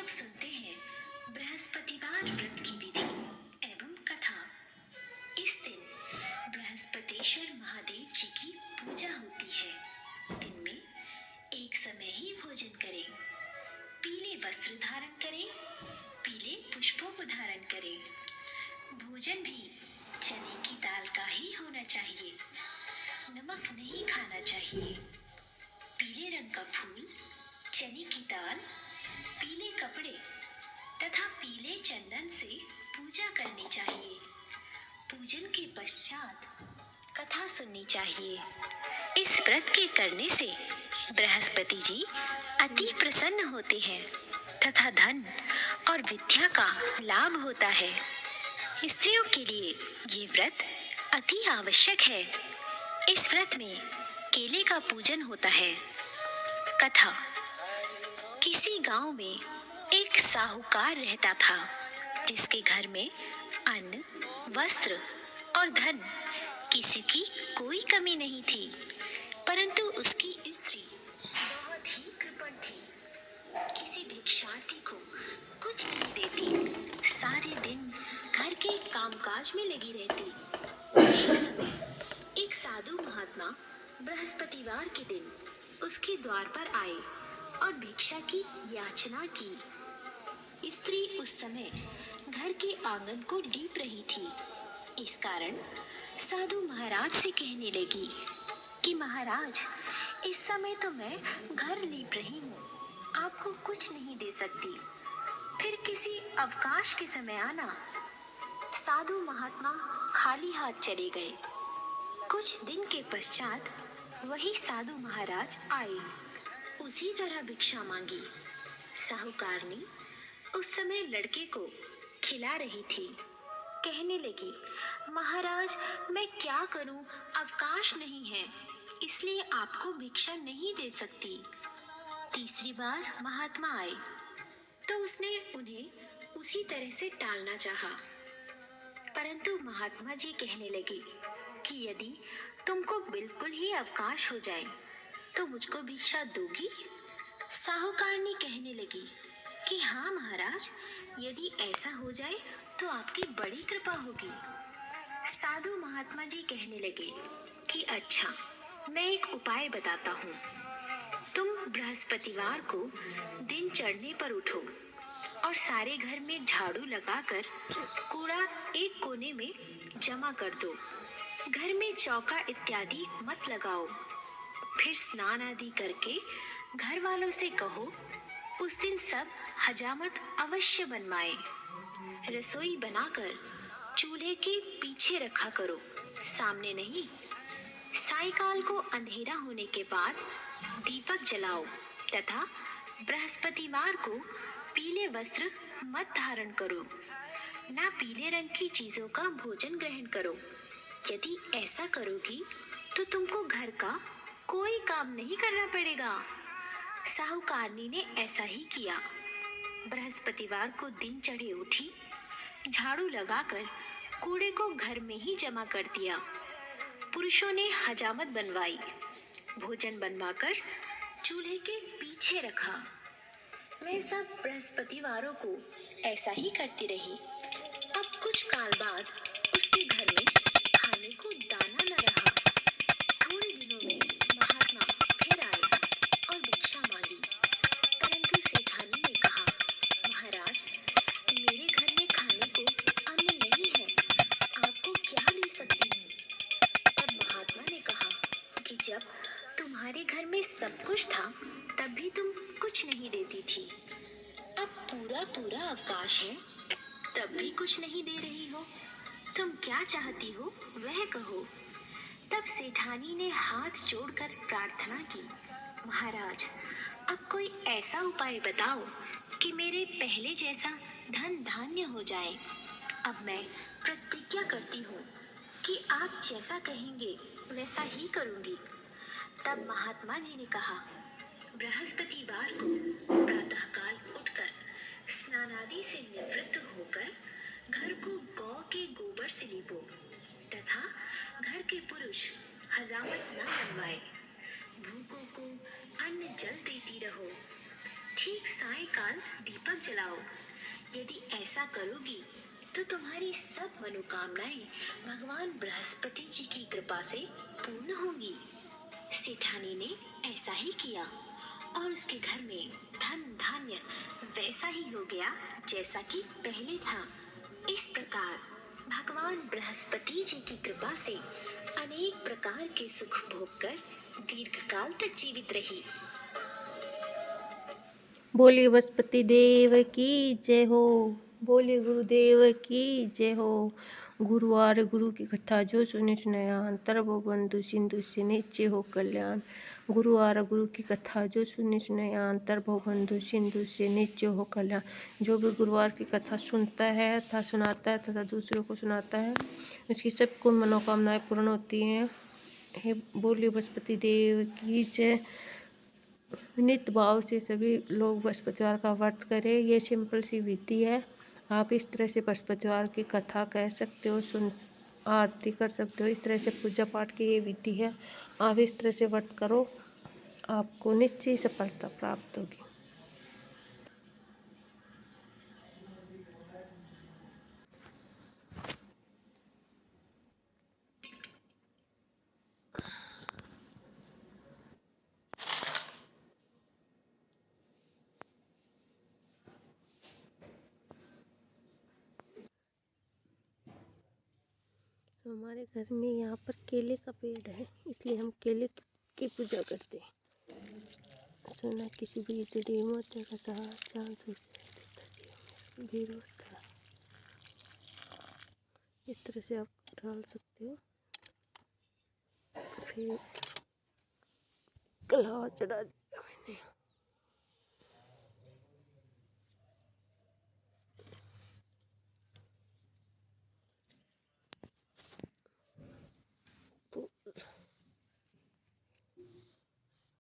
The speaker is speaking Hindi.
लोग सुनते हैं बृहस्पतिवार व्रत की विधि एवं कथा। इस दिन बृहस्पतिश्वर महादेव जी की पूजा होती है। दिन में एक समय ही भोजन करें, पीले वस्त्र धारण करें, पीले पुष्पों को धारण करें। भोजन भी चने की दाल का ही होना चाहिए, नमक नहीं खाना चाहिए। पीले रंग का फूल, चने की दाल, पीले कपड़े तथा पीले चंदन से पूजा करनी चाहिए। पूजन के पश्चात कथा सुननी चाहिए। इस व्रत के करने से बृहस्पति जी अति प्रसन्न होते हैं तथा धन और विद्या का लाभ होता है। स्त्रियों के लिए ये व्रत अति आवश्यक है। इस व्रत में केले का पूजन होता है। कथा। किसी गांव में एक साहूकार रहता था, जिसके घर में अन्न, वस्त्र और धन किसी की कोई कमी नहीं थी। परंतु उसकी स्त्री बहुत ही कृपण थी। किसी भिक्षार्थी को कुछ नहीं देती, सारे दिन घर के कामकाज में लगी रहती। एक समय एक साधु महात्मा बृहस्पतिवार के दिन उसके द्वार पर आए और भिक्षा की याचना की। स्त्री उस समय घर के आंगन को लीप रही थी। इस कारण साधु महाराज से कहने लगी कि महाराज, इस समय तो मैं घर लीप रही हूँ, आपको कुछ नहीं दे सकती, फिर किसी अवकाश के समय आना। साधु महात्मा खाली हाथ चले गए। कुछ दिन के पश्चात वही साधु महाराज आए, उसी तरह भिक्षा मांगी। साहूकारनी उस समय लड़के को खिला रही थी। कहने लगी, महाराज, मैं क्या करूं, अवकाश नहीं है, इसलिए आपको भिक्षा नहीं दे सकती। तीसरी बार महात्मा आए तो उसने उन्हें उसी तरह से टालना चाहा, परंतु महात्मा जी कहने लगे कि यदि तुमको बिल्कुल ही अवकाश हो जाए तो मुझको भिक्षा दोगी? साहूकारनी कहने लगी कि हाँ महाराज, यदि ऐसा हो जाए तो आपकी बड़ी कृपा होगी। साधु महात्मा जी कहने लगे कि अच्छा, मैं एक उपाय बताता हूँ। तुम बृहस्पतिवार को दिन चढ़ने पर उठो और सारे घर में झाड़ू लगाकर कूड़ा एक कोने में जमा कर दो। घर में चौका इत्यादि मत लगाओ। फिर स्नान आदि करके घर वालों से कहो उस दिन सब हजामत अवश्य बनवाए। रसोई बनाकर चूल्हे के पीछे रखा करो, सामने नहीं। सायंकाल को अंधेरा होने के बाद दीपक जलाओ तथा बृहस्पतिवार को पीले वस्त्र मत धारण करो, ना पीले रंग की चीजों का भोजन ग्रहण करो। यदि ऐसा करोगी तो तुमको घर का कोई काम नहीं करना पड़ेगा। साहूकारनी ने ऐसा ही किया। बृहस्पतिवार को दिन चढ़े उठी, झाड़ू लगाकर कूड़े को घर में ही जमा कर दिया। पुरुषों ने हजामत बनवाई, भोजन बनवाकर चूल्हे के पीछे रखा। मैं सब बृहस्पतिवारों को ऐसा ही करती रही। अब कुछ काल बाद उसके घर में खाने को दाना न रहा। थोड़े दिनों में महात्मा फिर आए और भिक्षा मांगी, परंतु सेठानी ने कहा, महाराज, मेरे घर में खाने को अन्न नहीं है, आपको क्या दे सकती हूँ? तब महात्मा ने कहा कि जब तुम्हारे घर में सब कुछ था तब भी तुम कुछ नहीं देती थी। अब पूरा पूरा अवकाश है, तब भी कुछ नहीं दे रही हो। तुम क्या चाहती हो वह कहो। तब सेठानी ने हाथ जोड़कर प्रार्थना की, महाराज, अब कोई ऐसा उपाय बताओ कि मेरे पहले जैसा धन धान्य हो जाए। अब मैं प्रतिज्ञा करती हूँ कि आप जैसा कहेंगे वैसा ही करूँगी। तब महात्मा जी ने कहा, बृहस्पतिवार को प्रातःकाल उठकर स्नान आदि से निवृत्त होकर घर को गौ के गोबर से लीपो तथा घर के पुरुष हजामत न बनवाए। भूखों को अन्न जल देती रहो। ठीक सायंकाल दीपक जलाओ। यदि ऐसा करोगी तो तुम्हारी सब मनोकामनाएं भगवान बृहस्पति जी की कृपा से पूर्ण होंगी। सेठानी ने ऐसा ही किया और उसके घर में धन धान्य वैसा ही हो गया जैसा कि पहले था। इस प्रकार भगवान बृहस्पति जी की कृपा से अनेक प्रकार के सुख भोग कर दीर्घकाल तक जीवित रही। बोलिए बृहस्पति देव की जय हो। बोलिए गुरुदेव की जय हो। गुरुवार गुरु की कथा जो सुने सुनयान तरबो बंधु सिंधु से नीचे हो कल्याण। गुरुवार गुरु की कथा जो सुने सुनयान तरबो बंधु सिंधु से नीचे हो कल्याण। जो भी गुरुवार की कथा सुनता है तथा सुनाता है तथा दूसरों को सुनाता है उसकी सबको मनोकामनाएं पूर्ण होती हैं। हे बोलिए बृहस्पति देव की जय। नित्य भाव से सभी लोग बृहस्पतिवार का व्रत करें। ये सिंपल सी विधि है। आप इस तरह से बृहस्पतिवार की कथा कह सकते हो, सुन आरती कर सकते हो। इस तरह से पूजा पाठ की ये विधि है। आप इस तरह से व्रत करो, आपको निश्चय सफलता प्राप्त होगी। हमारे घर में यहाँ पर केले का पेड़ है, इसलिए हम केले की पूजा करते हैं। सोना किसी भी देवी मोती का सहारा चांद इस तरह से आप डाल सकते हो। फिर कलवा चढ़ा